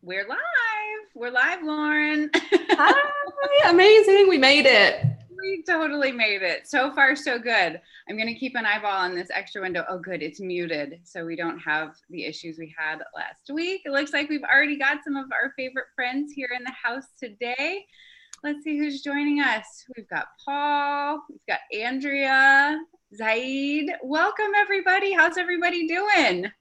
We're live. We're live, Lauren. Hi, amazing. We made it. We totally made it. So far, so good. I'm going to keep an eyeball on this extra window. Oh, good. It's muted, so we don't have the issues we had last week. It looks like we've already got some of our favorite friends here in the house today. Let's see who's joining us. We've got Paul. We've got Andrea, Zaid. Welcome, everybody. How's everybody doing?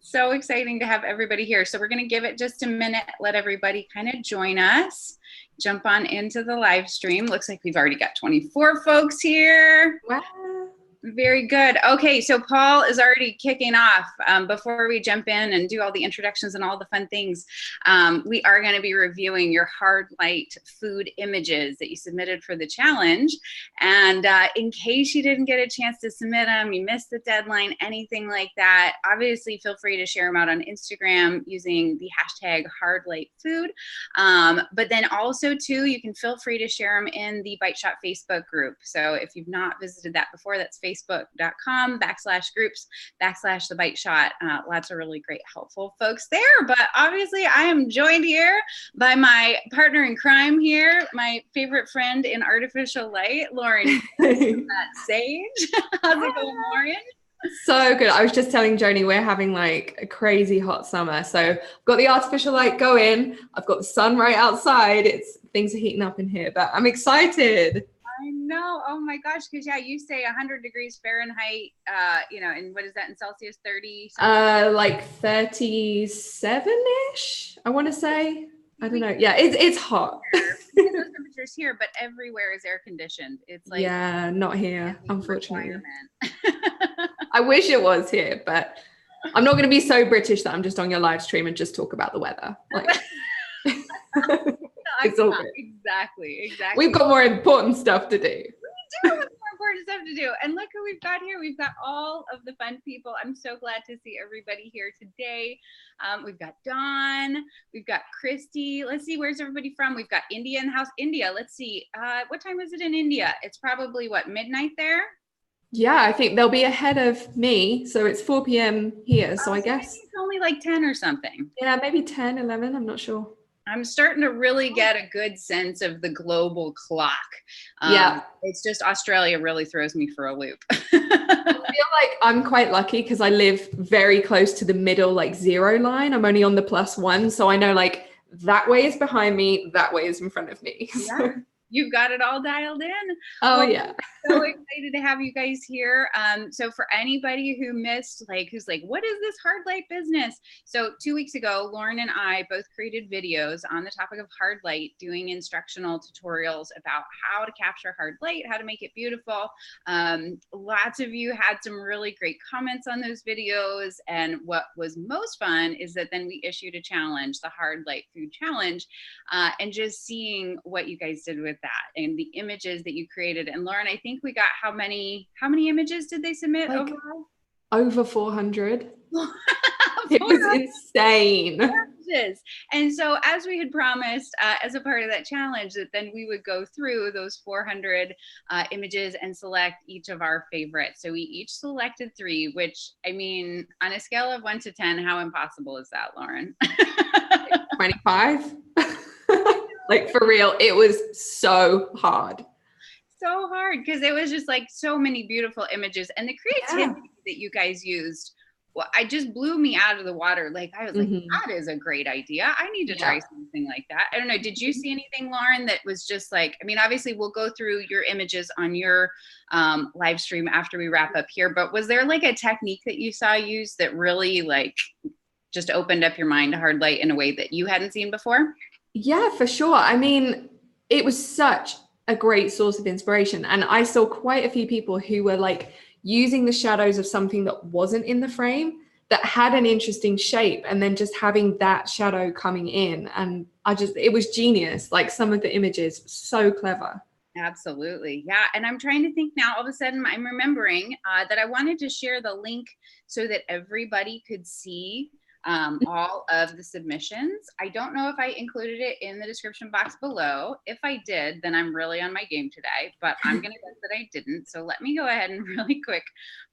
So exciting to have everybody here. So we're going to give it just a minute, let everybody kind of join us, jump on into the live stream. Looks like we've already got 24 folks here. Wow. Very good. Okay, so Paul is already kicking off. Before we jump in and do all the introductions and all the fun things, we are going to be reviewing your hard light food images that you submitted for the challenge. And in case you didn't get a chance to submit them, you missed the deadline, anything like that, obviously feel free to share them out on Instagram using the hashtag hardlightfood. But then also too, you can feel free to share them in the Bite Shot Facebook group. So if you've not visited that before, that's facebook.com/groups/the Bite Shot. Lots of really great, helpful folks there. But obviously, I am joined here by my partner in crime here, my favorite friend in artificial light, Lauren Sage. How's it going, Lauren? So good. I was just telling Joni we're having like a crazy hot summer. So I've got the artificial light going. I've got the sun right outside. Things are heating up in here, but I'm excited. I know. Oh my gosh. Because yeah, you say 100 degrees Fahrenheit, and what is that in Celsius? 30? Like 37-ish, I want to say. I don't know. Yeah, it's hot. Those temperatures here, but everywhere is air conditioned. It's like, yeah, not here, unfortunately. I wish it was here, but I'm not going to be so British that I'm just on your live stream and just talk about the weather. Like, it's all good. Exactly. We've got more important stuff to do. We do have more important stuff to do. And look who we've got here. We've got all of the fun people. I'm so glad to see everybody here today. We've got Dawn. We've got Christy. Let's see, where's everybody from? We've got India in the house. India, let's see. What time is it in India? It's probably, midnight there? Yeah, I think they'll be ahead of me. So it's 4 p.m. here. So I guess it's only like 10 or something. Yeah, maybe 10, 11. I'm not sure. I'm starting to really get a good sense of the global clock. Yeah. It's just Australia really throws me for a loop. I feel like I'm quite lucky because I live very close to the middle, like 0 line. I'm only on the +1. So I know like that way is behind me, that way is in front of me. Yeah. You've got it all dialed in. Oh, well, yeah. So excited to have you guys here. So for anybody who missed, who's like, what is this hard light business? So 2 weeks ago, Lauren and I both created videos on the topic of hard light, doing instructional tutorials about how to capture hard light, how to make it beautiful. Lots of you had some really great comments on those videos. And what was most fun is that then we issued a challenge, the Hard Light Food Challenge, and just seeing what you guys did with that and the images that you created. And Lauren, I think we got how many images did they submit overall? Over 400. It was insane. And so as we had promised, as a part of that challenge, that then we would go through those 400 images and select each of our favorites. So we each selected 3, which, I mean, on a scale of 1 to 10, how impossible is that, Lauren? 25. Like, for real, it was so hard. So hard because it was just like so many beautiful images, and the creativity that you guys used, I just blew me out of the water. Like, I was like, that is a great idea. I need to try something like that. I don't know. Did you see anything, Lauren, that was just like, I mean, obviously we'll go through your images on your live stream after we wrap up here, but was there like a technique that you saw used that really like just opened up your mind to hard light in a way that you hadn't seen before? Yeah, for sure. I mean, it was such a great source of inspiration. And I saw quite a few people who were like using the shadows of something that wasn't in the frame that had an interesting shape, and then just having that shadow coming in. And it was genius. Like, some of the images, so clever. Absolutely. Yeah. And I'm trying to think now, all of a sudden I'm remembering that I wanted to share the link so that everybody could see all of the submissions. I don't know if I included it in the description box below. If I did, then I'm really on my game today, but I'm going to guess that I didn't. So let me go ahead and really quick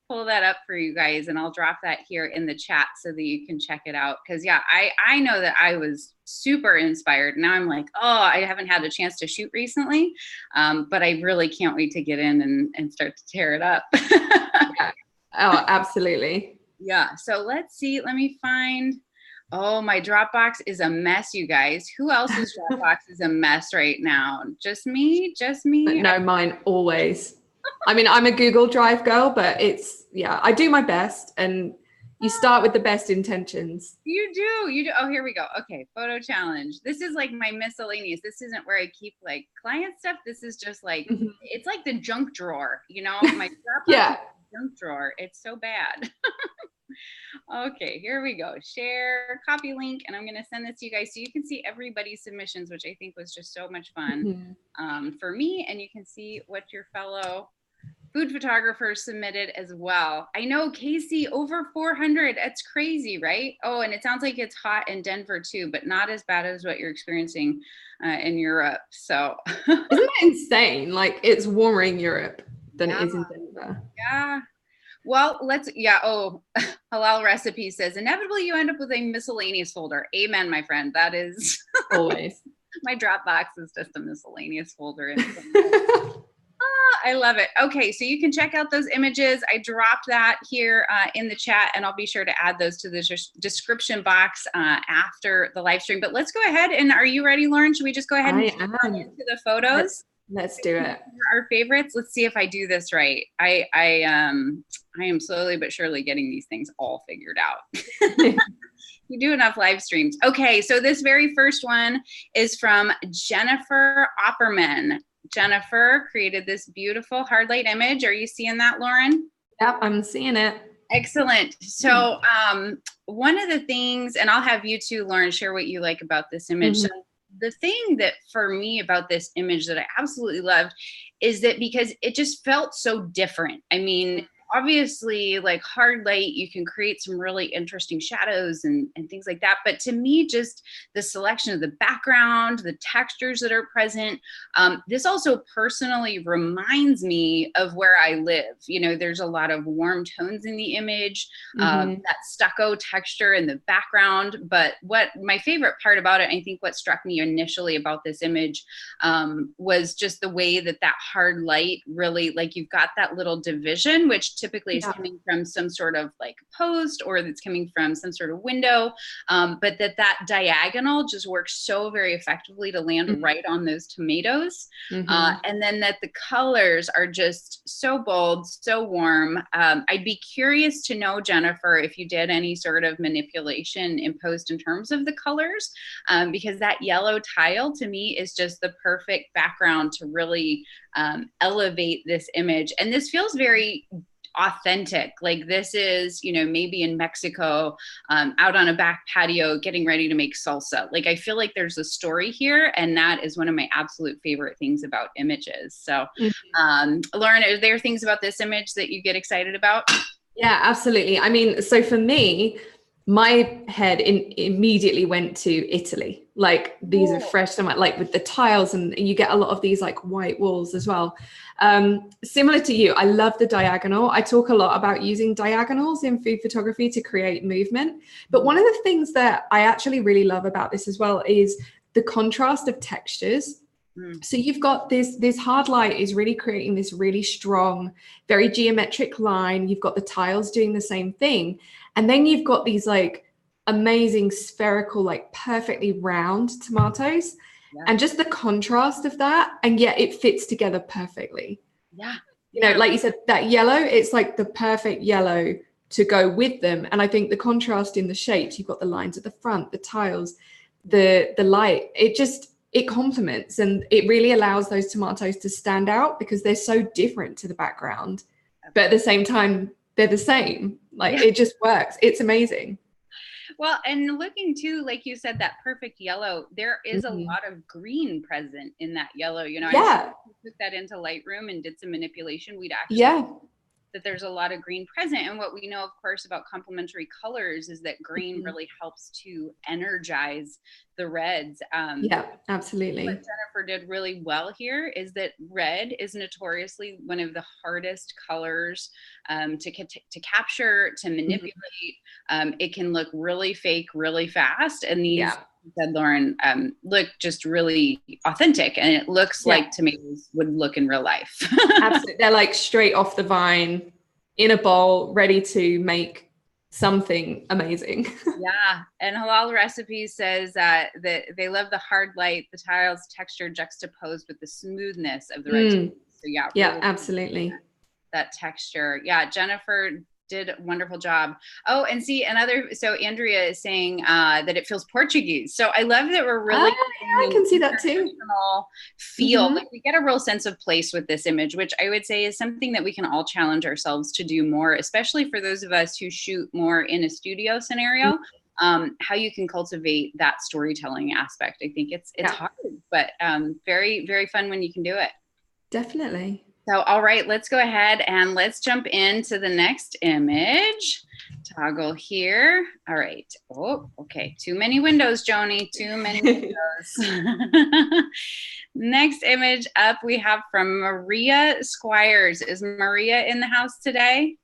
pull that up for you guys, and I'll drop that here in the chat so that you can check it out. Because yeah, I know that I was super inspired. Now I'm like, oh, I haven't had a chance to shoot recently, but I really can't wait to get in and start to tear it up. Yeah. Oh, absolutely. Yeah. So let's see. Let me find. Oh, my Dropbox is a mess, you guys. Who else's Dropbox is a mess right now? Just me? Just me? No, mine always. I mean, I'm a Google Drive girl, but yeah, I do my best, and you start with the best intentions. You do. Oh, here we go. Okay, photo challenge. This is like my miscellaneous. This isn't where I keep like client stuff. This is just like, it's like the junk drawer, you know, my Yeah. junk drawer. It's so bad. Okay, here we go. Share, copy link, and I'm going to send this to you guys so you can see everybody's submissions, which I think was just so much fun for me. And you can see what your fellow food photographers submitted as well. I know, Casey, over 400. That's crazy, right? Oh, and it sounds like it's hot in Denver too, but not as bad as what you're experiencing in Europe. So isn't that insane? Like, it's warmer in Europe than it is in Denver. Yeah. Well, oh, Halal Recipe says, inevitably you end up with a miscellaneous folder. Amen, my friend. That is always. My Dropbox is just a miscellaneous folder. I love it. Okay, so you can check out those images. I dropped that here in the chat, and I'll be sure to add those to the description box after the live stream. But let's go ahead. And are you ready, Lauren? Should we just go ahead and jump into the photos? Let's do it. Our favorites. Let's see if I do this right. I am slowly but surely getting these things all figured out. You do enough live streams. Okay, so this very first one is from Jennifer Opperman. Jennifer created this beautiful hard light image. Are you seeing that, Lauren? Yep, I'm seeing it. Excellent. So one of the things, and I'll have you too, Lauren, share what you like about this image. So the thing that for me about this image that I absolutely loved is that because it just felt so different. I mean, obviously, like hard light, you can create some really interesting shadows and things like that. But to me, just the selection of the background, the textures that are present, this also personally reminds me of where I live. You know, there's a lot of warm tones in the image, that stucco texture in the background. But what my favorite part about it, I think what struck me initially about this image was just the way that hard light really, like, you've got that little division, which typically is coming from some sort of like post, or that's coming from some sort of window, but that diagonal just works so very effectively to land right on those tomatoes. And then that the colors are just so bold, so warm. I'd be curious to know, Jennifer, if you did any sort of manipulation in post in terms of the colors, because that yellow tile to me is just the perfect background to really elevate this image. And this feels very authentic. Like this is, you know, maybe in Mexico, out on a back patio, getting ready to make salsa. Like, I feel like there's a story here, and that is one of my absolute favorite things about images. So, Lauren, are there things about this image that you get excited about? Yeah, absolutely. I mean, so for me, my head immediately went to Italy. Like, these are fresh, like with the tiles, and you get a lot of these like white walls as well. Similar to you, I love the diagonal. I talk a lot about using diagonals in food photography to create movement. But one of the things that I actually really love about this as well is the contrast of textures. So you've got this hard light is really creating this really strong, very geometric line. You've got the tiles doing the same thing. And then you've got these like amazing spherical, like perfectly round tomatoes. And just the contrast of that, and yet it fits together perfectly. You know, like you said, that yellow, it's like the perfect yellow to go with them. And I think the contrast in the shapes, you've got the lines at the front, the tiles, the light, it complements, and it really allows those tomatoes to stand out because they're so different to the background, but at the same time, they're the same. Like, it just works. It's amazing. Well, and looking too, like you said, that perfect yellow, there is a lot of green present in that yellow. You know, I took that into Lightroom and did some manipulation. We'd actually that there's a lot of green present. And what we know, of course, about complementary colors is that green really helps to energize the reds. Yeah, absolutely. What Jennifer did really well here is that red is notoriously one of the hardest colors to capture, to manipulate. It can look really fake really fast. And these, said Lauren, look just really authentic. And it looks like tomatoes would look in real life. Absolutely. They're like straight off the vine in a bowl, ready to make something amazing. Yeah. And Halal Recipes says that they love the hard light, the tiles texture juxtaposed with the smoothness of the red. So yeah. Yeah, absolutely. That texture. Yeah. Jennifer did a wonderful job. Oh, and see so Andrea is saying that it feels Portuguese. So I love that we're really I can see that too. Feel like we get a real sense of place with this image, which I would say is something that we can all challenge ourselves to do more, especially for those of us who shoot more in a studio scenario. How you can cultivate that storytelling aspect. I think it's hard, but very, very fun when you can do it. Definitely. So, all right, let's go ahead and let's jump into the next image. Toggle here. All right. Oh, okay. Too many windows, Joni. Too many windows. Next image up we have from Maria Squires. Is Maria in the house today?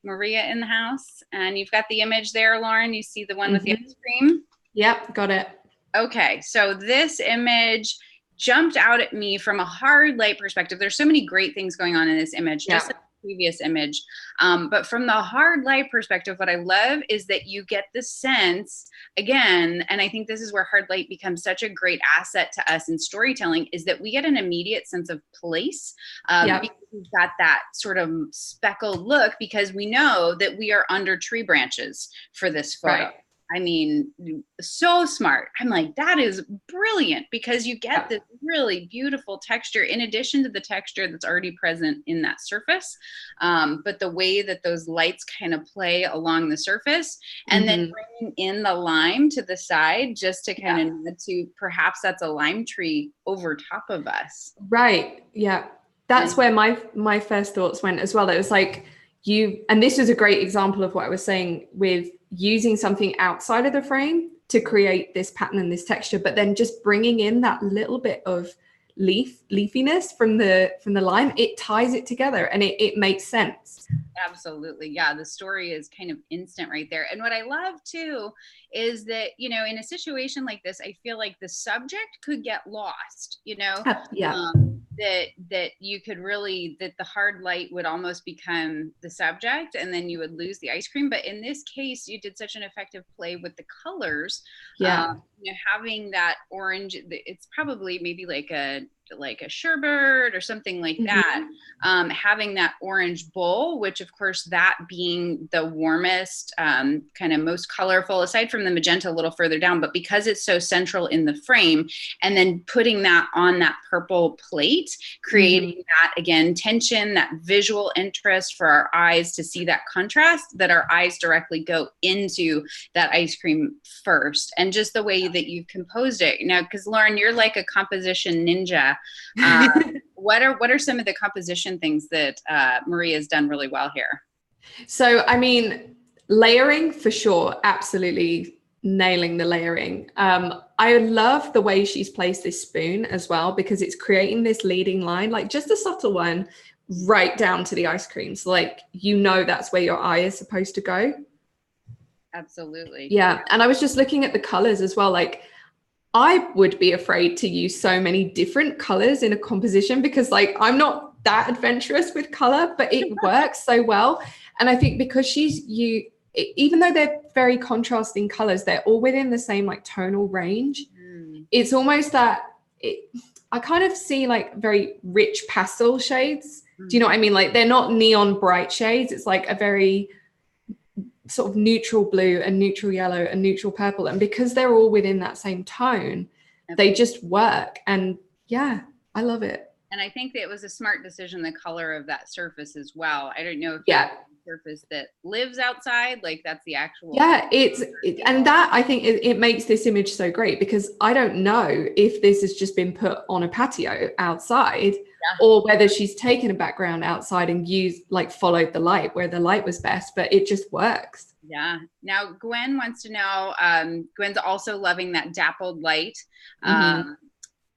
Maria in the house. And you've got the image there, Lauren. You see the one with the ice cream? Yep, got it. Okay. So this image jumped out at me from a hard light perspective. There's so many great things going on in this image, just like the previous image. But from the hard light perspective, what I love is that you get the sense, again, and I think this is where hard light becomes such a great asset to us in storytelling, is that we get an immediate sense of place. Because we've got that sort of speckled look, because we know that we are under tree branches for this photo. Right. I mean, so smart. I'm like, that is brilliant, because you get this really beautiful texture in addition to the texture that's already present in that surface. But the way that those lights kind of play along the surface, and then bringing in the lime to the side just to kind of nod to perhaps that's a lime tree over top of us. Right. Yeah. That's where my first thoughts went as well. It was like and this is a great example of what I was saying with using something outside of the frame to create this pattern and this texture, but then just bringing in that little bit of leafiness from the lime. It ties it together and it makes sense. Absolutely. Yeah. The story is kind of instant right there. And what I love too is that, you know, in a situation like this, I feel like the subject could get lost, you know, that you could really, that the hard light would almost become the subject and then you would lose the ice cream. But in this case, you did such an effective play with the colors. You know, having that orange, it's probably maybe like a sherbet or something like that, having that orange bowl, which of course that being the warmest, kind of most colorful, aside from the magenta a little further down, but because it's so central in the frame, and then putting that on that purple plate, creating that, again, tension, that visual interest for our eyes to see that contrast, that our eyes directly go into that ice cream first. And just the way that you've composed it, you know, because Lauren, you're like a composition ninja. What are some of the composition things that Maria's done really well here? So, I mean, layering for sure, absolutely nailing the layering. I love the way she's placed this spoon as well, because it's creating this leading line, like just a subtle one right down to the ice cream. So like, you know, that's where your eye is supposed to go. Absolutely. Yeah. And I was just looking at the colors as well. Like, I would be afraid to use so many different colors in a composition, because like, I'm not that adventurous with color, but it works so well. And I think because even though they're very contrasting colors, they're all within the same like tonal range. It's almost that I kind of see like very rich pastel shades. Do you know what I mean? Like, they're not neon bright shades. It's like a very sort of neutral blue and neutral yellow and neutral purple. And because they're all within that same tone, they just work. And yeah, I love it. And I think that it was a smart decision, the color of that surface as well. I don't know if surface that lives outside, like that's the actual. Yeah, and that I think it makes this image so great, because I don't know if this has just been put on a patio outside, or whether she's taken a background outside and followed the light where the light was best, but it just works. Yeah. Now Gwen wants to know, Gwen's also loving that dappled light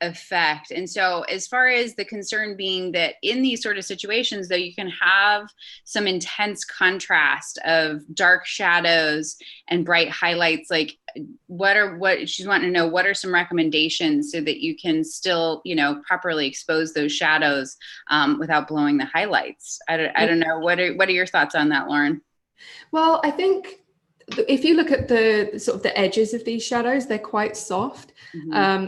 effect. And so as far as the concern being that in these sort of situations, though, you can have some intense contrast of dark shadows and bright highlights, like what she's wanting to know, what are some recommendations so that you can still, properly expose those shadows without blowing the highlights? I don't know. What are your thoughts on that, Lauren? Well, I think if you look at the sort of the edges of these shadows, they're quite soft.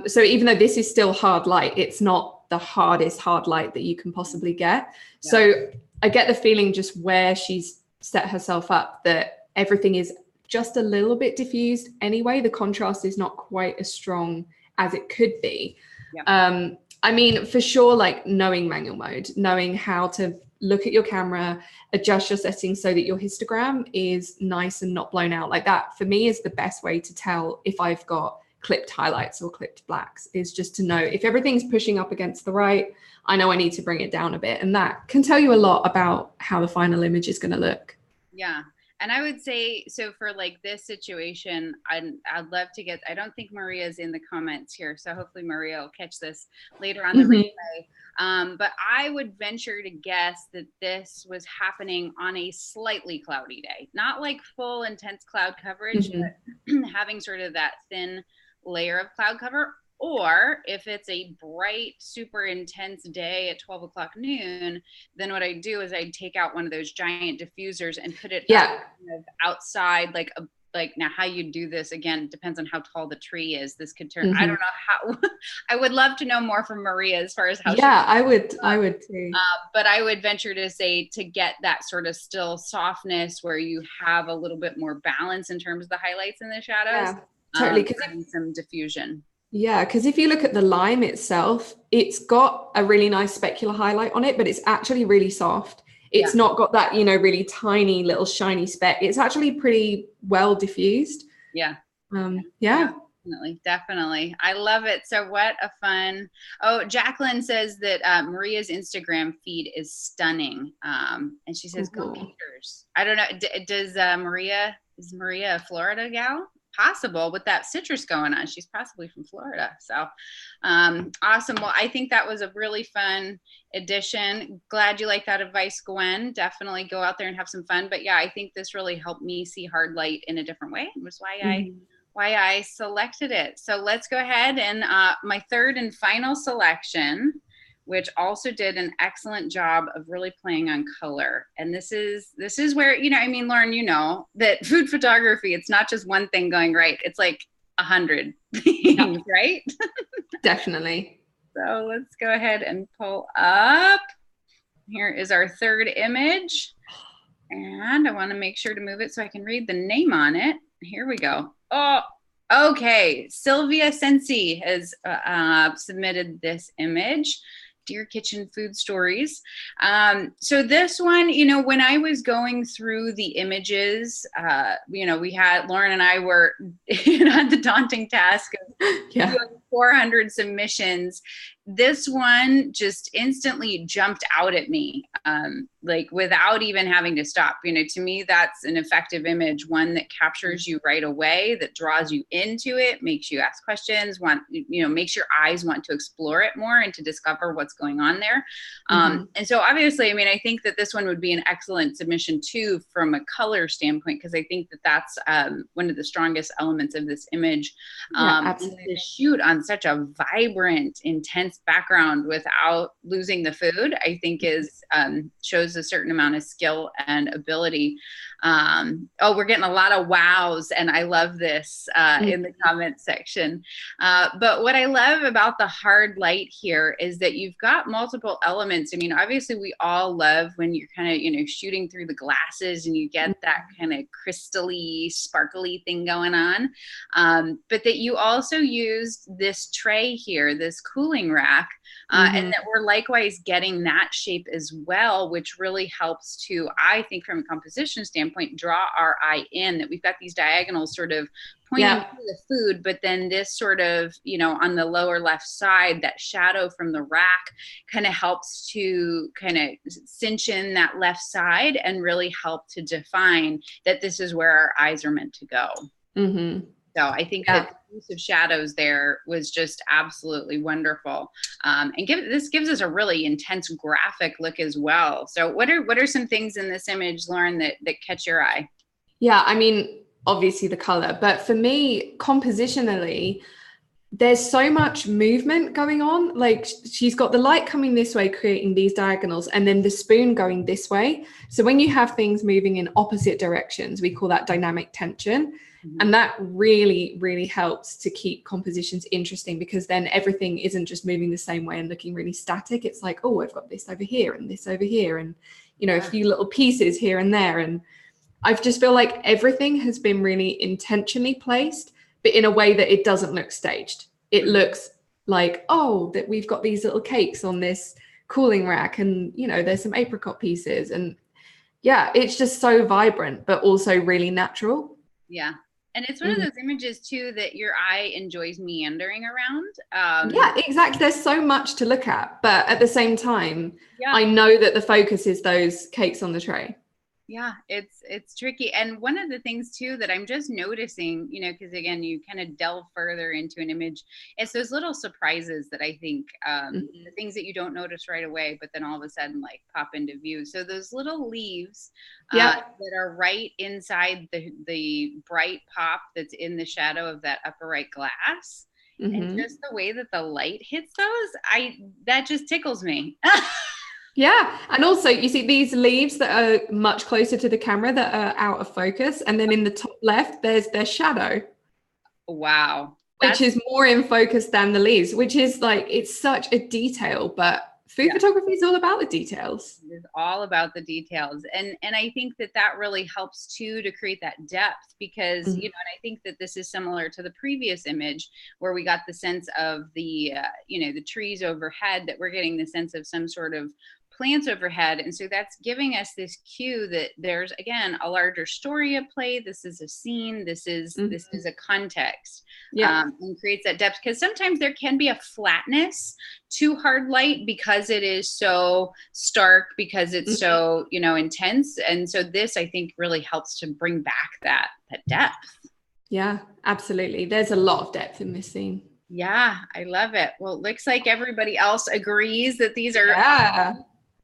So even though this is still hard light, it's not the hardest hard light that you can possibly get. Yeah. So I get the feeling just where she's set herself up that everything is just a little bit diffused anyway. The contrast is not quite as strong as it could be. Yeah. I mean, for sure, like knowing manual mode, knowing how to look at your camera, adjust your settings so that your histogram is nice and not blown out like that, for me is the best way to tell if I've got clipped highlights or clipped blacks, is just to know if everything's pushing up against the right, I know I need to bring it down a bit. And that can tell you a lot about how the final image is going to look. Yeah. And I would say, so for like this situation, I'd love to get, I don't think Maria's in the comments here, so hopefully Maria will catch this later on the replay. But I would venture to guess that this was happening on a slightly cloudy day, not like full intense cloud coverage, but having sort of that thin layer of cloud cover. Or if it's a bright, super intense day at 12 o'clock noon, then what I do is I take out one of those giant diffusers and put it outside, like now how you do this, again, depends on how tall the tree is. This could turn, I don't know how, I would love to know more from Maria as far as how. Yeah, I would too. But I would venture to say to get that sort of still softness where you have a little bit more balance in terms of the highlights and the shadows. Yeah, totally. And some diffusion. Yeah, because if you look at the lime itself, it's got a really nice specular highlight on it, but it's actually really soft. It's not got that, really tiny little shiny speck. It's actually pretty well diffused. Yeah. Yeah. Definitely. I love it. So what a fun. Oh, Jacqueline says that Maria's Instagram feed is stunning. And she says, go Peters. I don't know. Is Maria a Florida gal? Possible with that citrus going on. She's possibly from Florida. So awesome. Well, I think that was a really fun addition. Glad you like that advice, Gwen. Definitely go out there and have some fun. But yeah, I think this really helped me see hard light in a different way. It was why I selected it. So let's go ahead and my third and final selection, which also did an excellent job of really playing on color. And this is where, Lauren, that food photography, it's not just one thing going right. It's like 100 things, right? Definitely. So let's go ahead and pull up. Here is our third image. And I want to make sure to move it so I can read the name on it. Here we go. Oh, okay. Silvia Scents has submitted this image. Dear Kitchen Food Stories. So this one, when I was going through the images, Lauren and I were had the daunting task of doing 400 submissions. This one just instantly jumped out at me, without even having to stop. To me, that's an effective image, one that captures you right away, that draws you into it, makes you ask questions, makes your eyes want to explore it more and to discover what's going on there. And so obviously, I think that this one would be an excellent submission too, from a color standpoint, because I think that that's one of the strongest elements of this image. Absolutely. To shoot on such a vibrant, intense background without losing the food, I think shows a certain amount of skill and ability. We're getting a lot of wows, and I love this in the comments section. But what I love about the hard light here is that you've got multiple elements. Obviously we all love when you're kind of, shooting through the glasses and you get that kind of crystally, sparkly thing going on. But that you also used this tray here, this cooling rack, and that we're likewise getting that shape as well, which really helps to, I think from a composition standpoint, draw our eye in, that we've got these diagonals sort of pointing to the food, but then this sort of, you know, on the lower left side, that shadow from the rack kind of helps to kind of cinch in that left side and really help to define that this is where our eyes are meant to go. So I think that the use of shadows there was just absolutely wonderful. And this gives us a really intense graphic look as well. So what are some things in this image, Lauren, that catch your eye? Yeah, I mean, obviously the color, but for me, compositionally, there's so much movement going on. Like she's got the light coming this way, creating these diagonals, and then the spoon going this way. So when you have things moving in opposite directions, we call that dynamic tension. And that really, really helps to keep compositions interesting, because then everything isn't just moving the same way and looking really static. It's like, oh, I've got this over here and this over here, and, you know, a few little pieces here and there. And I just feel like everything has been really intentionally placed, but in a way that it doesn't look staged. It looks like, oh, that we've got these little cakes on this cooling rack, and, you know, there's some apricot pieces. And yeah, it's just so vibrant, but also really natural. Yeah. And it's one of those images too that your eye enjoys meandering around. Yeah, exactly. There's so much to look at, but at the same time, I know that the focus is those cakes on the tray. Yeah, it's tricky. And one of the things too that I'm just noticing, you know, because again, you kind of delve further into an image, it's those little surprises that I think, the things that you don't notice right away, but then all of a sudden like pop into view. So those little leaves that are right inside the bright pop that's in the shadow of that upper right glass. And just the way that the light hits those, that just tickles me. Yeah. And also you see these leaves that are much closer to the camera that are out of focus. And then in the top left, there's their shadow. Wow. Which is more in focus than the leaves, which is like, it's such a detail, but food photography is all about the details. It's all about the details. And I think that really helps too, to create that depth, because, you know, and I think that this is similar to the previous image where we got the sense of the, you know, the trees overhead, that we're getting the sense of some sort of plants overhead. And so that's giving us this cue that there's, again, a larger story at play. This is a scene. This is a context. And creates that depth, because sometimes there can be a flatness to hard light because it is so stark, because it's so, you know, intense. And so this, I think, really helps to bring back that depth. Yeah, absolutely. There's a lot of depth in this scene. Yeah, I love it. Well, it looks like everybody else agrees that these are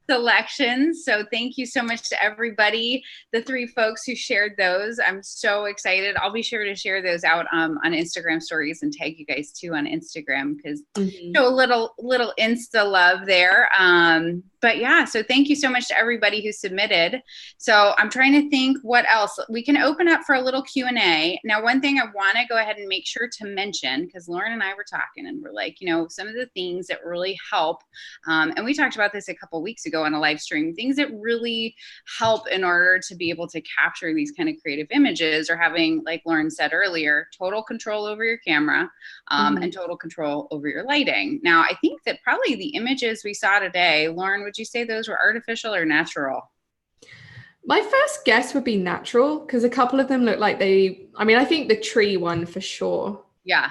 selections. So thank you so much to everybody, the 3 folks who shared those. I'm so excited. I'll be sure to share those out on Instagram stories and tag you guys too on Instagram, because show a little Insta love there. But yeah, so thank you so much to everybody who submitted. So I'm trying to think what else. We can open up for a little Q&A. Now, one thing I want to go ahead and make sure to mention, because Lauren and I were talking and we're like, you know, some of the things that really help, and we talked about this a couple weeks ago on a live stream, things that really help in order to be able to capture these kind of creative images, or having, like Lauren said earlier, total control over your camera, and total control over your lighting. Now, I think that probably the images we saw today, Lauren, would you say those were artificial or natural? My first guess would be natural, because a couple of them look like I think the tree one for sure. Yeah.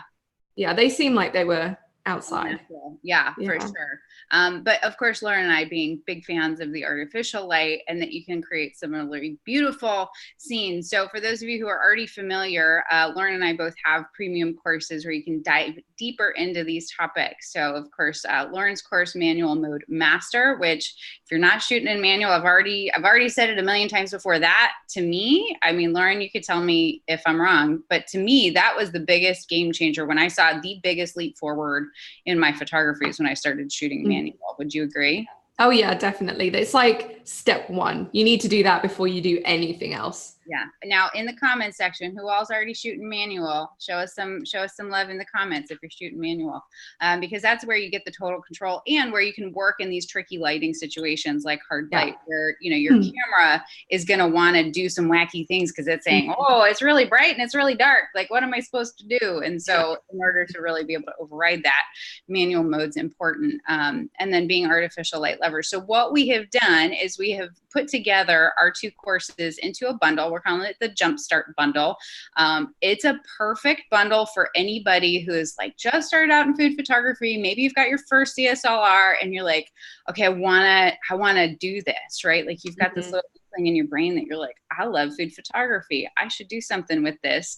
Yeah, they seem like they were outside. Yeah, for sure. But of course, Lauren and I being big fans of the artificial light, and that you can create similarly beautiful scenes. So for those of you who are already familiar, Lauren and I both have premium courses where you can dive deeper into these topics. So of course, Lauren's course, Manual Mode Master, which if you're not shooting in manual, I've already said it a million times before. That to me, I mean, Lauren, you could tell me if I'm wrong, but to me, that was the biggest game changer when I saw the biggest leap forward in my photography is when I started shooting manual. Would you agree? Oh yeah, definitely. It's like step 1. You need to do that before you do anything else. Yeah. Now in the comments section, who all's already shooting manual? Show us some love in the comments if you're shooting manual, because that's where you get the total control and where you can work in these tricky lighting situations like hard light, where your camera is going to want to do some wacky things because it's saying, oh, it's really bright and it's really dark. Like, what am I supposed to do? And so in order to really be able to override that, manual mode's important. And then being artificial light levers. So what we have done is we have put together our 2 courses into a bundle. We're calling it the Jumpstart Bundle. It's a perfect bundle for anybody who is like just started out in food photography. Maybe you've got your first DSLR and you're like, okay, I wanna do this, right? Like you've got this little thing in your brain that you're like, I love food photography. I should do something with this.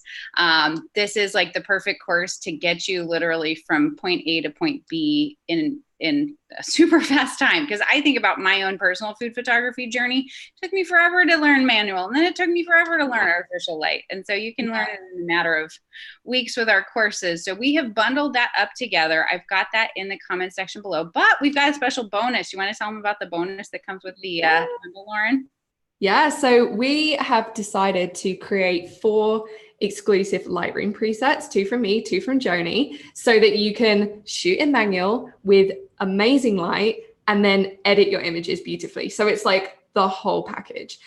This is like the perfect course to get you literally from point A to point B in a super fast time. Because I think about my own personal food photography journey. It took me forever to learn manual, and then it took me forever to learn artificial light. And so you can learn it in a matter of weeks with our courses. So we have bundled that up together. I've got that in the comment section below, but we've got a special bonus. You want to tell them about the bonus that comes with the bundle, Lauren? Yeah, so we have decided to create 4 exclusive Lightroom presets, 2 from me, 2 from Joni, so that you can shoot in manual with amazing light and then edit your images beautifully. So it's like the whole package.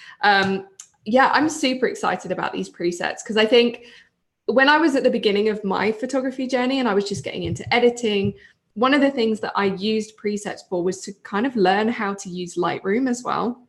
Yeah, I'm super excited about these presets because I think when I was at the beginning of my photography journey and I was just getting into editing, one of the things that I used presets for was to kind of learn how to use Lightroom as well.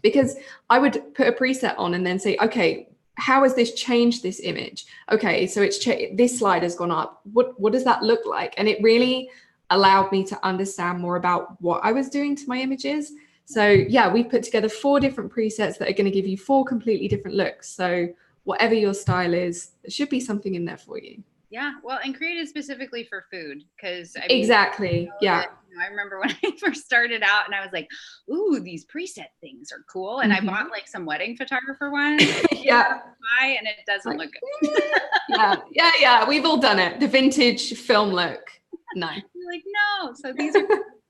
Because I would put a preset on and then say, okay, how has this changed this image? Okay, so it's this slide has gone up. What does that look like? And it really allowed me to understand more about what I was doing to my images. So yeah, we put together 4 different presets that are going to give you 4 completely different looks. So whatever your style is, there should be something in there for you. Yeah, well, and created specifically for food, because I mean, exactly. Yeah. I remember when I first started out and I was like, ooh, these preset things are cool. And I bought like some wedding photographer ones. Yeah. And it doesn't look good. Yeah. We've all done it. The vintage film look. No. You're like, no. So these are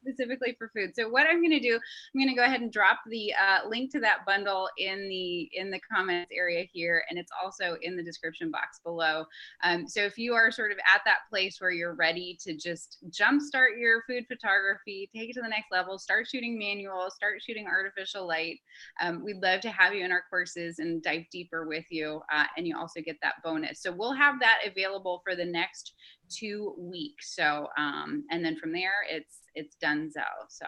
specifically for food. So what I'm going to do, I'm going to go ahead and drop the link to that bundle in the comments area here, and it's also in the description box below. So if you are sort of at that place where you're ready to just jumpstart your food photography, take it to the next level, start shooting manual, start shooting artificial light, we'd love to have you in our courses and dive deeper with you. And you also get that bonus. So we'll have that available for the next 2 weeks. So and then from there it's donezo. So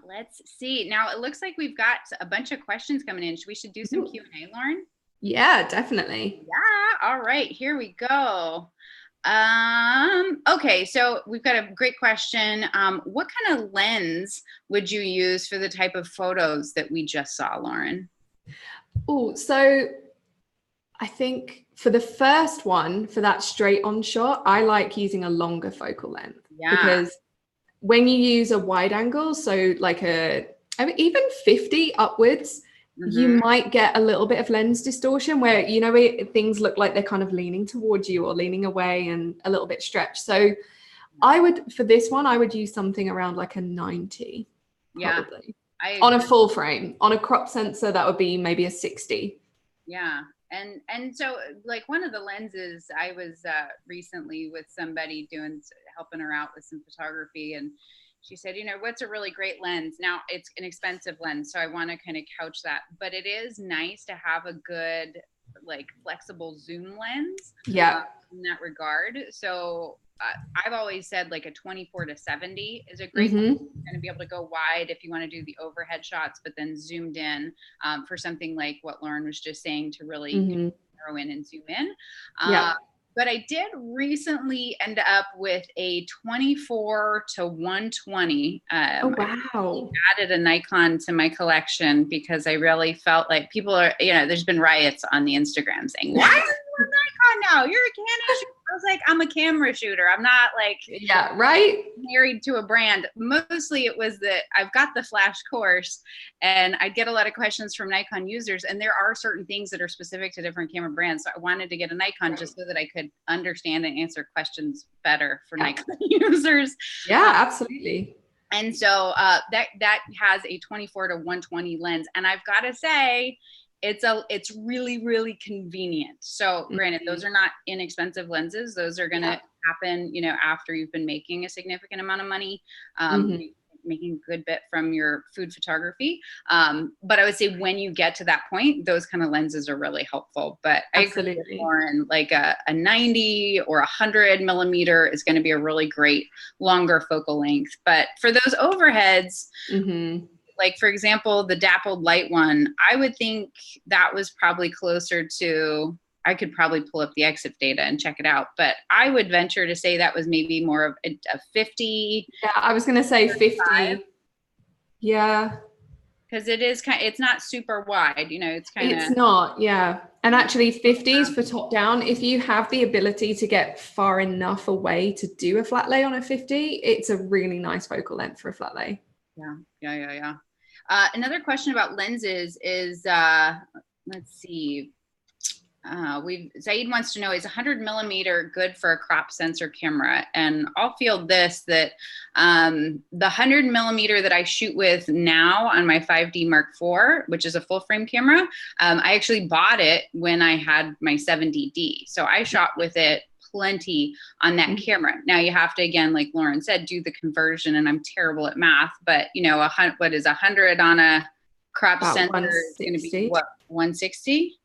let's see. Now it looks like we've got a bunch of questions coming in. We should do some Q&A, Lauren? Yeah, definitely. Yeah. All right, here we go. Okay, so we've got a great question. What kind of lens would you use for the type of photos that we just saw, Lauren? Oh, so I think for the first one, for that straight on shot, I like using a longer focal length. Yeah. Because when you use a wide angle, so like even 50 upwards, you might get a little bit of lens distortion where, you know, things look like they're kind of leaning towards you or leaning away and a little bit stretched. So for this one, I would use something around like a 90, probably. Yeah, on a full frame. On a crop sensor, that would be maybe a 60. Yeah. And so like one of the lenses, I was recently with somebody helping her out with some photography, and she said, you know, what's a really great lens? Now it's an expensive lens, so I want to kind of couch that, but it is nice to have a good like flexible zoom lens. Yeah. In that regard. So I've always said like a 24-70 is a great lens. You're going to be able to go wide if you want to do the overhead shots, but then zoomed in for something like what Lauren was just saying to really narrow in and zoom in. But I did recently end up with a 24-120. Oh, wow. I added a Nikon to my collection because I really felt like people are, you know, there's been riots on the Instagram saying, why are you a Nikon now? You're a Canon shooter. I was like, I'm a camera shooter. I'm not like married to a brand. Mostly it was that I've got the flash course and I get a lot of questions from Nikon users, and there are certain things that are specific to different camera brands. So I wanted to get a Nikon just so that I could understand and answer questions better for Nikon users. Yeah, absolutely. And so that has a 24-120 lens. And I've got to say, it's really, really convenient. So granted, those are not inexpensive lenses. Those are going to happen, you know, after you've been making a significant amount of money, making a good bit from your food photography. But I would say when you get to that point, those kind of lenses are really helpful. But I agree with Lauren, like a 90 or 100 millimeter is going to be a really great longer focal length. But for those overheads, like for example, the dappled light one, I would think that was probably closer to, I could probably pull up the EXIF data and check it out, but I would venture to say that was maybe more of a 50. Yeah, I was going to say 50. Yeah. Because it is kind of, it's not super wide, you know, it's kind of. It's not, yeah. And actually 50s for top down, if you have the ability to get far enough away to do a flat lay on a 50, it's a really nice focal length for a flat lay. Yeah. Another question about lenses is, let's see. Zaid wants to know, is 100 millimeter good for a crop sensor camera? And I'll field this, that the 100 millimeter that I shoot with now on my 5D Mark IV, which is a full frame camera, I actually bought it when I had my 70D. So I shot with it plenty on that camera. Now you have to, again, like Lauren said, do the conversion, and I'm terrible at math, but you know, what is 100 on a crop sensor is going to be what, 160?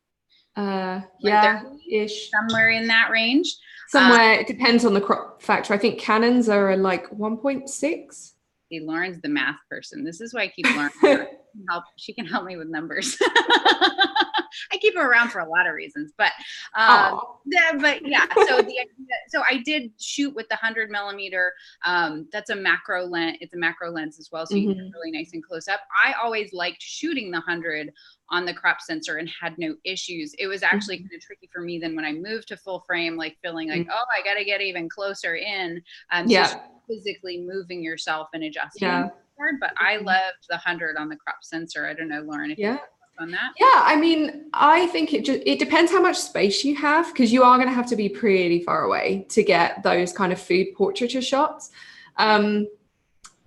Yeah, ish, somewhere in that range. Somewhere, it depends on the crop factor. I think Canons are like 1.6. See, Lauren's the math person. This is why I keep learning. She can help me with numbers. I keep her around for a lot of reasons, but yeah. So I did shoot with the 100 millimeter. That's a macro lens. It's a macro lens as well, so you can get really nice and close up. I always liked shooting the 100 on the crop sensor and had no issues. It was actually kind of tricky for me then when I moved to full frame, like feeling like, oh, I got to get even closer in. So physically moving yourself and adjusting. But I loved the 100 on the crop sensor. I don't know, Lauren, if you on that. Yeah, I mean, I think it depends how much space you have, because you are going to have to be pretty far away to get those kind of food portraiture shots.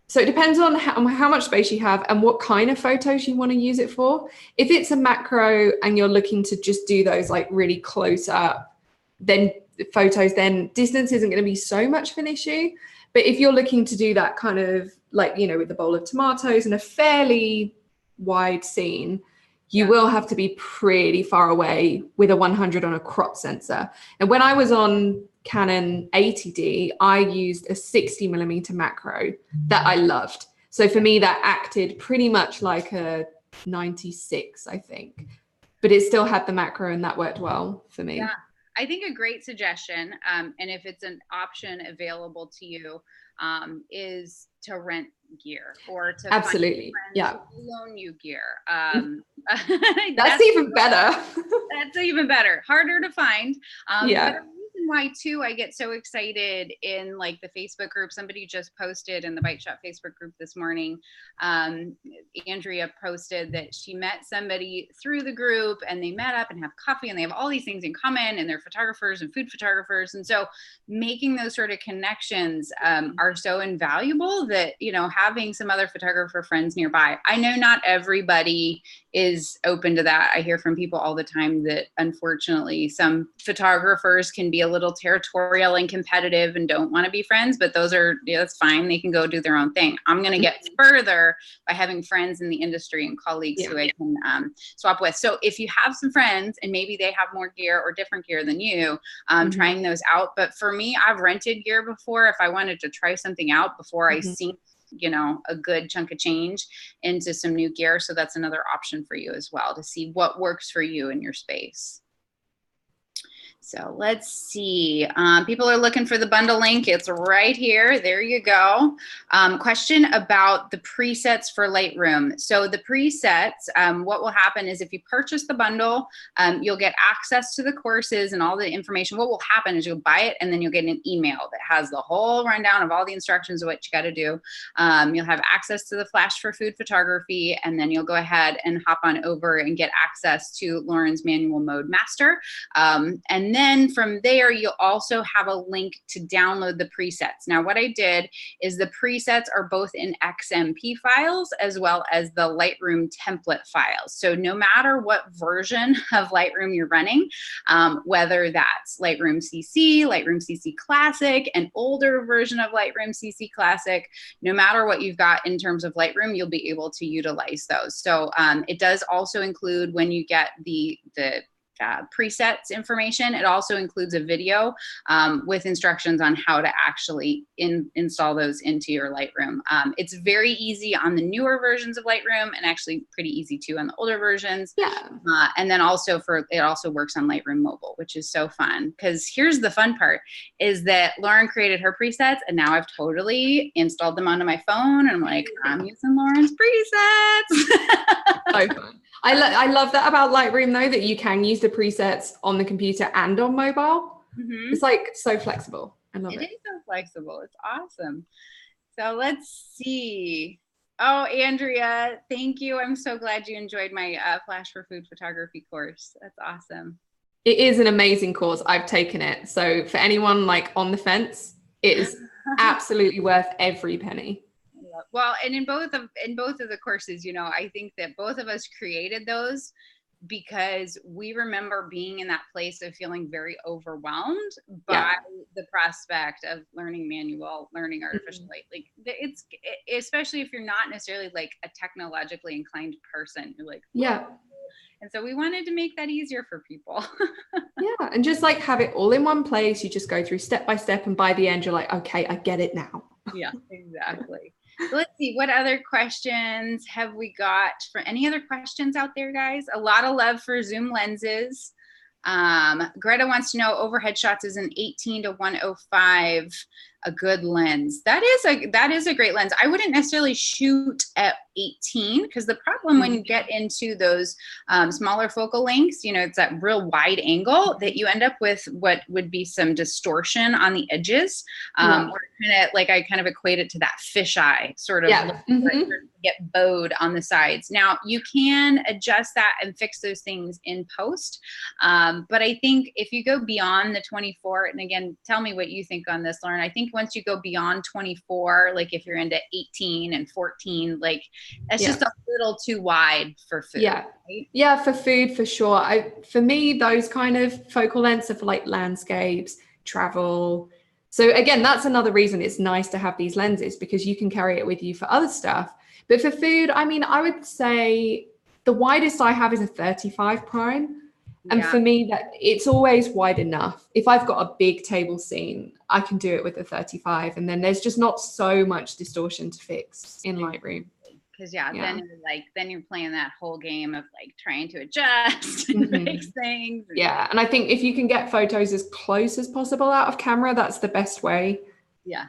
So it depends on how much space you have and what kind of photos you want to use it for. If it's a macro and you're looking to just do those like really close up photos, then distance isn't going to be so much of an issue. But if you're looking to do that kind of like, you know, with the bowl of tomatoes and a fairly wide scene, you will have to be pretty far away with a 100 on a crop sensor. And when I was on Canon 80D, I used a 60 millimeter macro that I loved. So for me, that acted pretty much like a 96, I think. But it still had the macro, and that worked well for me. Yeah, I think a great suggestion, and if it's an option available to you, is to rent gear or to absolutely loan you gear. That's even better. That's even better. Harder to find. Yeah. But why too I get so excited in like the Facebook group. Somebody just posted in the Bite Shop Facebook group this morning. Andrea posted that she met somebody through the group and they met up and have coffee and they have all these things in common and they're photographers and food photographers. And so making those sort of connections are so invaluable that, you know, having some other photographer friends nearby. I know not everybody is open to that. I hear from people all the time that unfortunately some photographers can be a little territorial and competitive and don't want to be friends, but those are, that's fine. They can go do their own thing. I'm going to get further by having friends in the industry and colleagues who I can swap with. So if you have some friends and maybe they have more gear or different gear than you, trying those out. But for me, I've rented gear before if I wanted to try something out before I sink, you know, a good chunk of change into some new gear. So that's another option for you as well to see what works for you in your space. So let's see. People are looking for the bundle link. It's right here. There you go. Question about the presets for Lightroom. So the presets, what will happen is if you purchase the bundle, you'll get access to the courses and all the information. What will happen is you'll buy it and then you'll get an email that has the whole rundown of all the instructions of what you got to do. You'll have access to the Flash for Food Photography, and then you'll go ahead and hop on over and get access to Lauren's Manual Mode Master. And And then from there, you'll also have a link to download the presets. Now, what I did is the presets are both in XMP files as well as the Lightroom template files. So no matter what version of Lightroom you're running, whether that's Lightroom CC Classic, an older version of Lightroom CC Classic, no matter what you've got in terms of Lightroom, you'll be able to utilize those. So it does also include, when you get the presets information, it also includes a video with instructions on how to actually install those into your Lightroom. It's very easy on the newer versions of Lightroom, and actually pretty easy too on the older versions. Yeah. And then also it also works on Lightroom Mobile, which is so fun, because here's the fun part, is that Lauren created her presets, and now I've totally installed them onto my phone, and I'm like, I'm using Lauren's presets. So fun. I love that about Lightroom, though, that you can use the presets on the computer and on mobile. Mm-hmm. It's like so flexible. I love it. It is so flexible. It's awesome. So let's see. Oh, Andrea, thank you. I'm so glad you enjoyed my Flash for Food photography course. That's awesome. It is an amazing course. I've taken it. So for anyone like on the fence, it is absolutely worth every penny. Well, and in both of the courses, you know, I think that both of us created those because we remember being in that place of feeling very overwhelmed by the prospect of learning artificial light. Like it's, especially if you're not necessarily like a technologically inclined person, you're like, yeah. And so we wanted to make that easier for people. Yeah. And just like have it all in one place. You just go through step by step. And by the end, you're like, okay, I get it now. Yeah, exactly. So let's see, what other questions have we got? For any other questions out there, guys? A lot of love for zoom lenses. Greta wants to know, overhead shots is an 18-105 a good lens. That is a great lens. I wouldn't necessarily shoot at 18, because the problem when you get into those smaller focal lengths, you know, it's that real wide angle that you end up with what would be some distortion on the edges. Or I kind of equate it to that fisheye sort of look, where it get bowed on the sides. Now you can adjust that and fix those things in post. But I think if you go beyond the 24, and again, tell me what you think on this, Lauren. I think once you go beyond 24, like if you're into 18 and 14, like that's just a little too wide for food. Yeah. Right? Yeah, for food, for sure. For me, those kind of focal lengths are for like landscapes, travel. So again, that's another reason it's nice to have these lenses, because you can carry it with you for other stuff. But for food, I mean, I would say the widest I have is a 35 prime. And for me, that it's always wide enough. If I've got a big table scene, I can do it with a 35. And then there's just not so much distortion to fix in Lightroom. Because then you're playing that whole game of like trying to adjust and fix things. Yeah. And I think if you can get photos as close as possible out of camera, that's the best way. Yeah.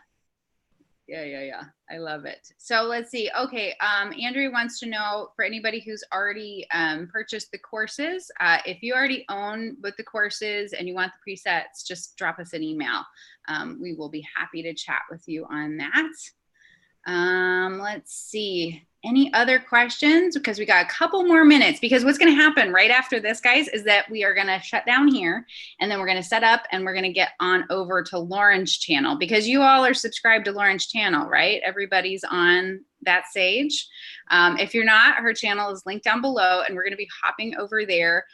I love it. So let's see. Okay. Andrea wants to know, for anybody who's already purchased the courses, if you already own both the courses and you want the presets, just drop us an email. We will be happy to chat with you on that. Let's see. Any other questions? Because we got a couple more minutes, because what's going to happen right after this, guys, is that we are going to shut down here, and then we're going to set up and we're going to get on over to Lauren's channel, because you all are subscribed to Lauren's channel, right? Everybody's on that stage. If you're not, her channel is linked down below, and we're going to be hopping over there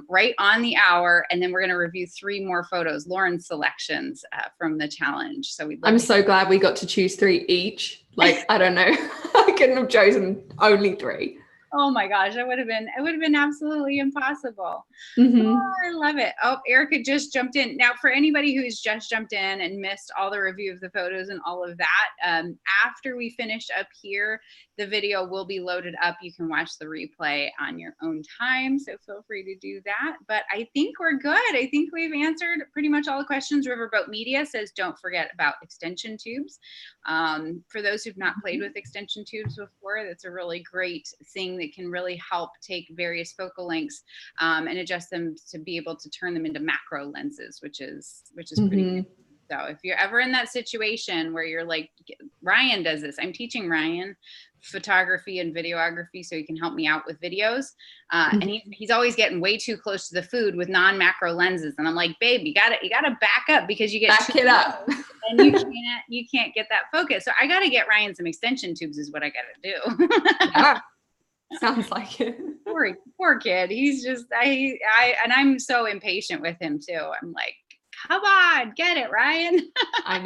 right on the hour, and then we're going to review 3 more photos, Lauren's selections from the challenge. So I'm so glad we got to choose 3 each. Like, I don't know, I couldn't have chosen only 3. Oh my gosh, it would have been absolutely impossible. Oh, I love it. Oh, Erica just jumped in. Now, for anybody who's just jumped in and missed all the review of the photos and all of that, after we finish up here, the video will be loaded up. You can watch the replay on your own time, so feel free to do that. But I think we're good. I think we've answered pretty much all the questions. Riverboat Media says, don't forget about extension tubes. For those who've not played with extension tubes before, that's a really great thing that can really help take various focal lengths and adjust them to be able to turn them into macro lenses, which is pretty good. So if you're ever in that situation where you're like, Ryan does this, I'm teaching Ryan photography and videography so he can help me out with videos. And he's always getting way too close to the food with non-macro lenses. And I'm like, babe, you gotta back up because you get back it up and you can't get that focus. So I gotta get Ryan some extension tubes is what I gotta do. Yeah, sounds like it. Poor kid. He's just, and I'm so impatient with him too. I'm like, come on, get it, Ryan. I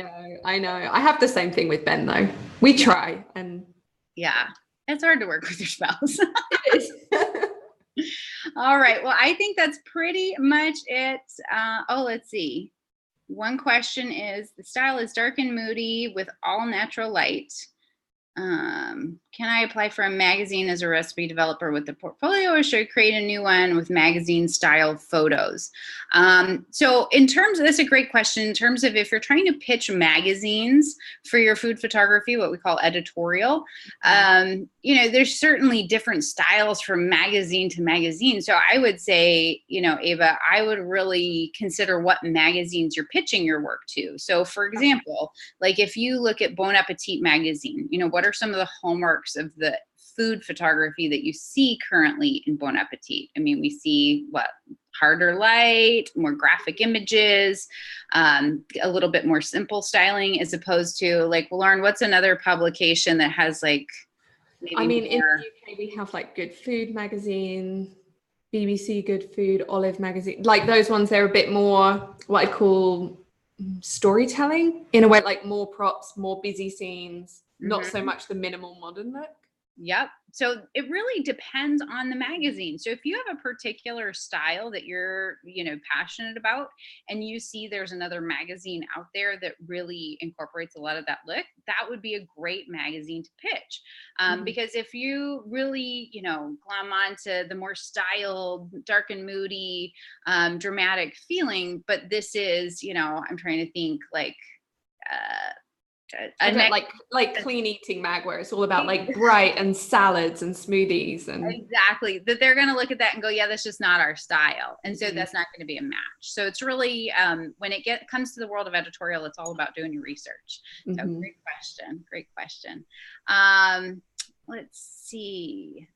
know. I have the same thing with Ben though. We try and yeah, it's hard to work with your spouse. It is. All right. Well, I think that's pretty much it. Let's see. One question is, the style is dark and moody with all natural light. Can I apply for a magazine as a recipe developer with the portfolio, or should I create a new one with magazine style photos? So in terms of, that's a great question. In terms of if you're trying to pitch magazines for your food photography, what we call editorial, there's certainly different styles from magazine to magazine. So I would say, Ava, I would really consider what magazines you're pitching your work to. So for example, like if you look at Bon Appetit magazine, what are some of the hallmarks of the food photography that you see currently in Bon Appetit? I mean, we see harder light, more graphic images, a little bit more simple styling, as opposed to like, Lauren, what's another publication that has like, maybe in the UK we have like Good Food magazine, BBC Good Food, Olive magazine, like those ones. They're a bit more what I call storytelling in a way, like more props, more busy scenes, not so much the minimal modern look. Yep. So it really depends on the magazine. So if you have a particular style that you're, passionate about, and you see there's another magazine out there that really incorporates a lot of that look, that would be a great magazine to pitch. Because if you really, glom onto the more styled, dark and moody, dramatic feeling, but this is, I'm trying to think like, like clean eating mag, where it's all about like bright and salads and smoothies and exactly, that they're going to look at that and go, yeah, that's just not our style, and so that's not going to be a match. So it's really when it comes to the world of editorial, it's all about doing your research. So great question. Let's see,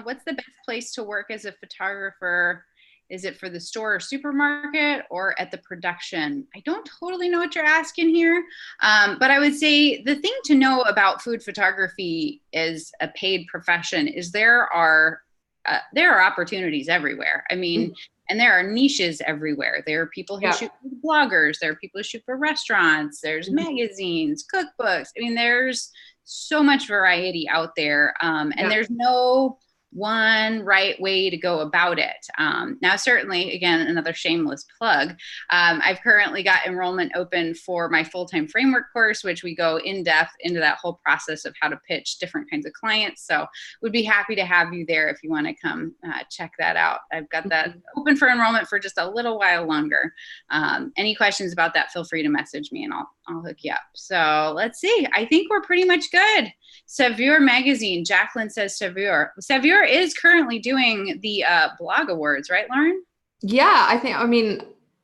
what's the best place to work as a photographer? Is it for the store or supermarket or at the production? I don't totally know what you're asking here, but I would say the thing to know about food photography as a paid profession is there are opportunities everywhere. I mean, and there are niches everywhere. There are people who shoot for bloggers. There are people who shoot for restaurants. There's magazines, cookbooks. I mean, there's so much variety out there, and there's no one right way to go about it. Now, certainly, again, another shameless plug. I've currently got enrollment open for my full-time framework course, which we go in depth into that whole process of how to pitch different kinds of clients. So would be happy to have you there if you want to come check that out. I've got that open for enrollment for just a little while longer. Any questions about that, feel free to message me and I'll hook you up. So let's see. I think we're pretty much good. Saveur magazine. Jacqueline says Saveur. Saveur is currently doing the blog awards, right, Lauren? Yeah,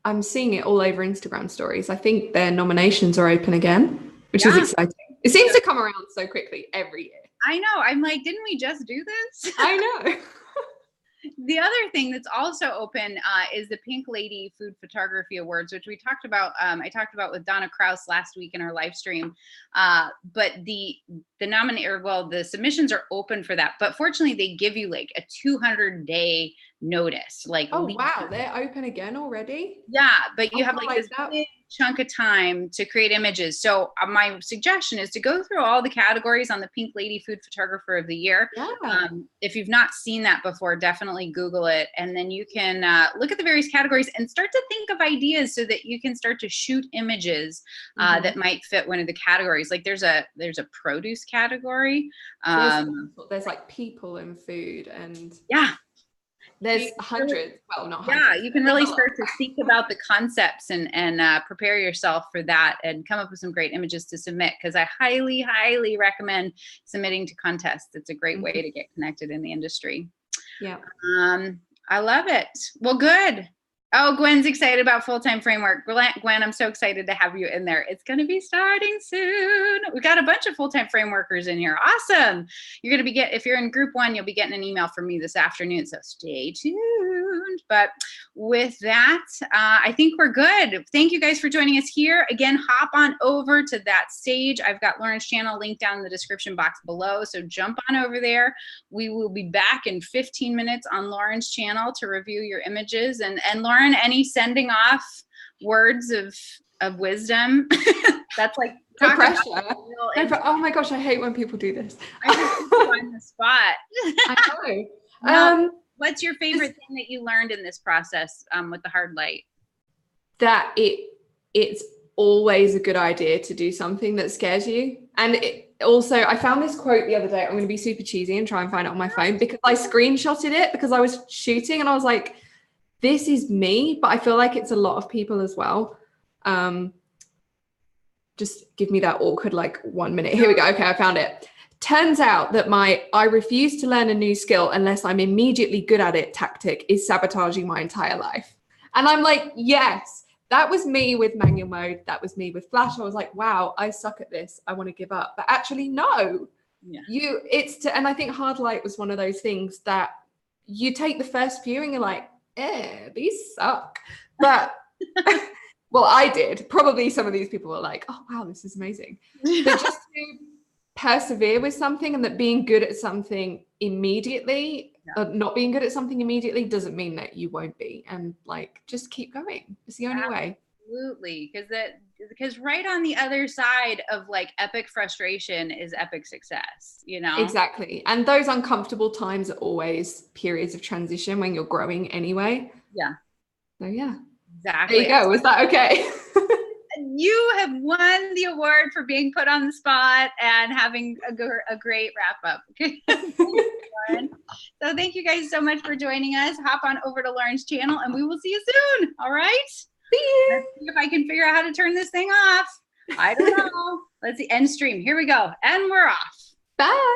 I'm seeing it all over Instagram stories. I think their nominations are open again, which is exciting. It seems to come around so quickly every year. I know. I'm like, didn't we just do this? I know. The other thing that's also open is the Pink Lady Food Photography Awards, which we talked about. I talked about with Donna Kraus last week in our live stream. But the submissions are open for that. But fortunately, they give you like a 200-day notice. Like, oh wow, they're open again already? Yeah, but you have like this big chunk of time to create images. So my suggestion is to go through all the categories on the Pink Lady Food Photographer of the Year. Yeah. If you've not seen that before, definitely Google it, and then you can look at the various categories and start to think of ideas so that you can start to shoot images that might fit one of the categories. Like there's a produce category. There's like people and food, and there's hundreds. Well, not hundreds. Yeah, you can really start to think about the concepts and prepare yourself for that and come up with some great images to submit, because I highly, highly recommend submitting to contests. It's a great way to get connected in the industry. Yeah. I love it. Well, good. Oh, Gwen's excited about full-time framework. Gwen, I'm so excited to have you in there. It's going to be starting soon. We've got a bunch of full-time frameworkers in here. Awesome. You're going to be if you're in group 1, you'll be getting an email from me this afternoon. So stay tuned. But with that, I think we're good. Thank you guys for joining us here. Again, hop on over to that stage. I've got Lauren's channel linked down in the description box below. So jump on over there. We will be back in 15 minutes on Lauren's channel to review your images. And Lauren, any sending off words of wisdom? That's like no pressure. Oh my gosh, I hate when people do this. I just on the spot. I know. What's your favorite thing that you learned in this process with the hard light? That it's always a good idea to do something that scares you. And also, I found this quote the other day. I'm going to be super cheesy and try and find it on my phone because I screenshotted it because I was shooting and I was like, this is me, but I feel like it's a lot of people as well. Just give me that awkward, like 1 minute. Here we go. Okay, I found it. Turns out that I refuse to learn a new skill unless I'm immediately good at it tactic is sabotaging my entire life. And I'm like, yes, that was me with manual mode. That was me with Flash. I was like, wow, I suck at this. I want to give up. But actually, no. Yeah. And I think hard light was one of those things that you take the first few and you're like, these suck. But well, I did. Probably some of these people were like, oh wow, this is amazing. But just to persevere with something, and that being good at something immediately, not being good at something immediately doesn't mean that you won't be. And like, just keep going. It's the only way. Absolutely. Because right on the other side of like epic frustration is epic success, you know? Exactly. And those uncomfortable times are always periods of transition when you're growing anyway. Yeah. So yeah. Exactly. There you go. Was that okay? You have won the award for being put on the spot and having a great wrap up. Lauren. So thank you guys so much for joining us. Hop on over to Lauren's channel and we will see you soon. All right. See you. Let's see if I can figure out how to turn this thing off. I don't know. Let's see. End stream. Here we go. And we're off. Bye.